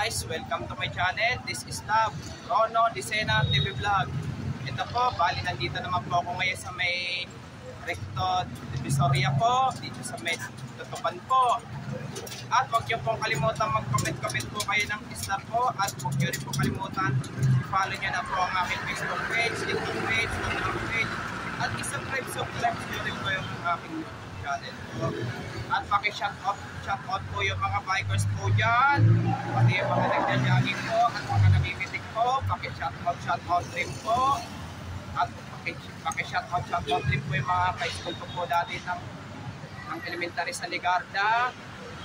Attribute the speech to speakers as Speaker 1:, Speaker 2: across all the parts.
Speaker 1: guys, welcome to my channel. This is Love, Rono Disena TV Vlog. Ito po, bali nandito naman po ako ngayon sa may Recto Divisoria po, dito sa may Tutukan po. At huwag niyo pong kalimutan mag-comment po kayo ng star po. At huwag niyo rin po kalimutan i-follow niyo na po ang aking Facebook page, LinkedIn page, Twitter page. At isubscribe niyo rin po yung aking channel po. At paki-shoutout po yung mga bikers po dyan. Pati yung mga nagja-jogging po at mga namimitik po. Paki-shoutout rin po. At paki-shoutout rin po yung mga ka-school po dati ng elementary sa Ligarda.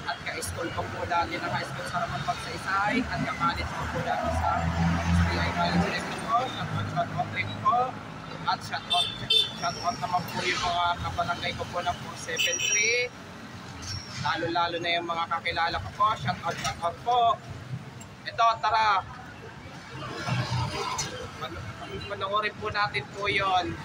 Speaker 1: At ka-school po dati ng high school sa Ramon Pagsaysay. At ka-college po dati sa STI College rin po. Shoutout rin po. At shoutout naman po yung mga kabarangay ko po na 473. Lalo-lalo na yung mga kakilala ko po. Shoutout po. Ito, tara. Panoorin po natin po yun.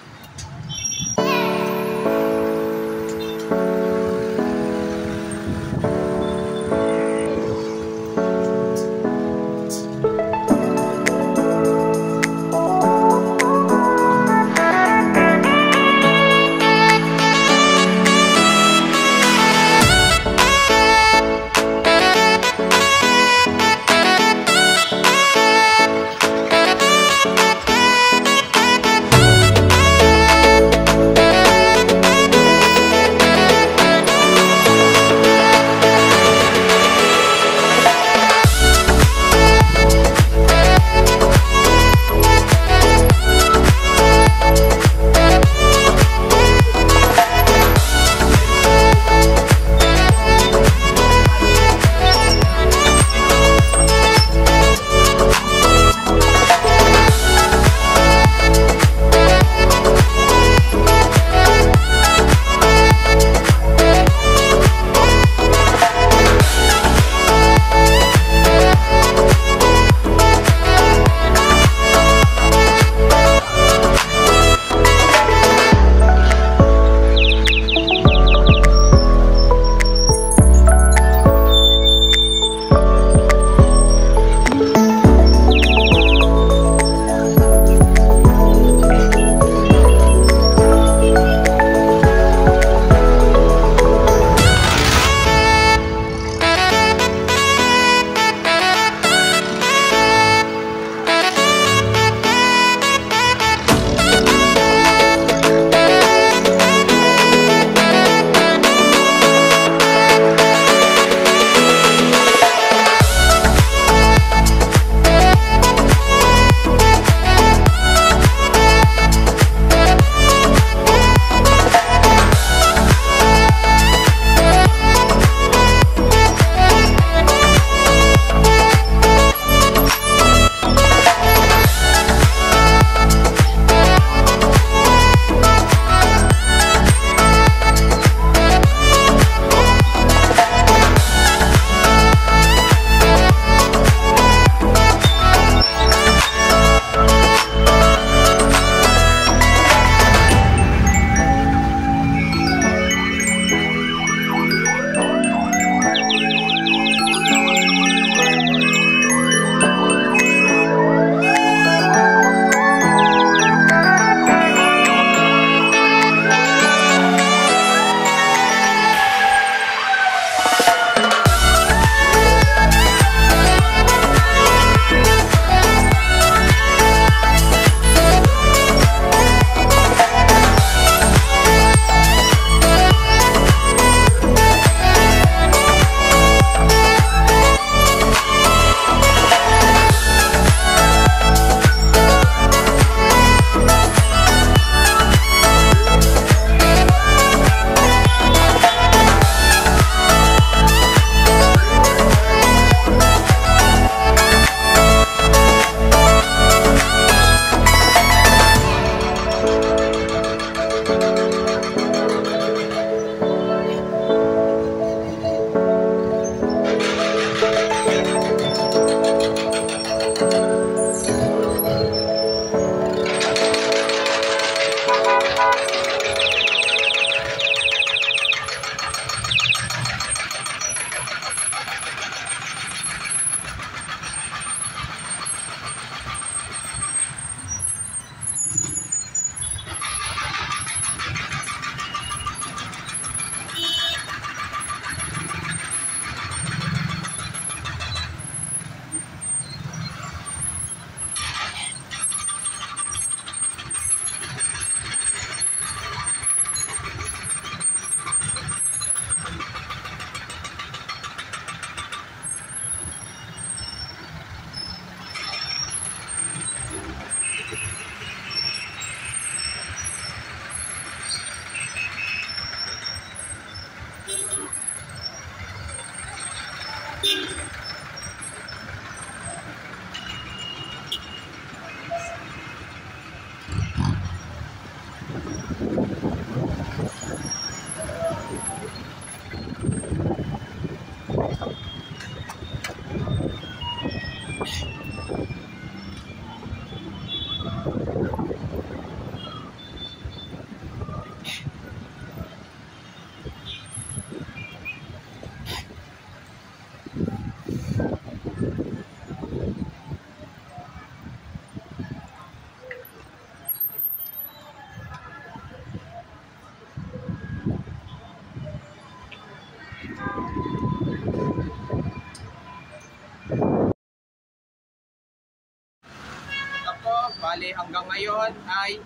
Speaker 1: bali hanggang ngayon ay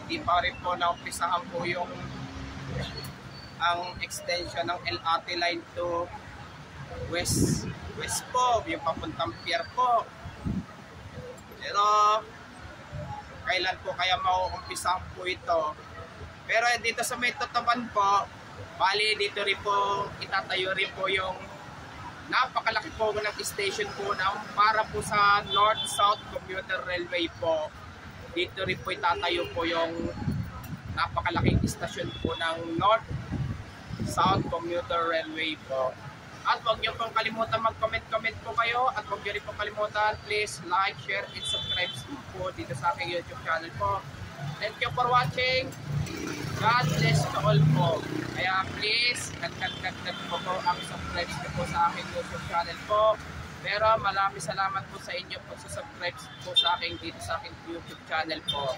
Speaker 1: hindi pa rin po naumpisahan po yung ang extension ng LRT line to west po, yung papuntang pier po. Pero kailan po kaya mauumpisahan po ito? Pero dito sa may Totoban po, bali dito rin po itatayo rin po yung napakalaki po ng station po para po sa North-South Commuter Railway po. Dito rin po itatayo po yung napakalaking istasyon po ng North-South Commuter Railway po. At huwag niyo pong kalimutan mag-comment po kayo. At huwag niyo rin pong kalimutan, please like, share, and subscribe po dito sa aking YouTube channel po. Thank you for watching. God bless to all po. Kaya please, nagkagdag po ang subscribe po sa aking YouTube channel po. Pero maraming salamat po sa inyo po sa subscribe po sa aking dito sa aking YouTube channel po.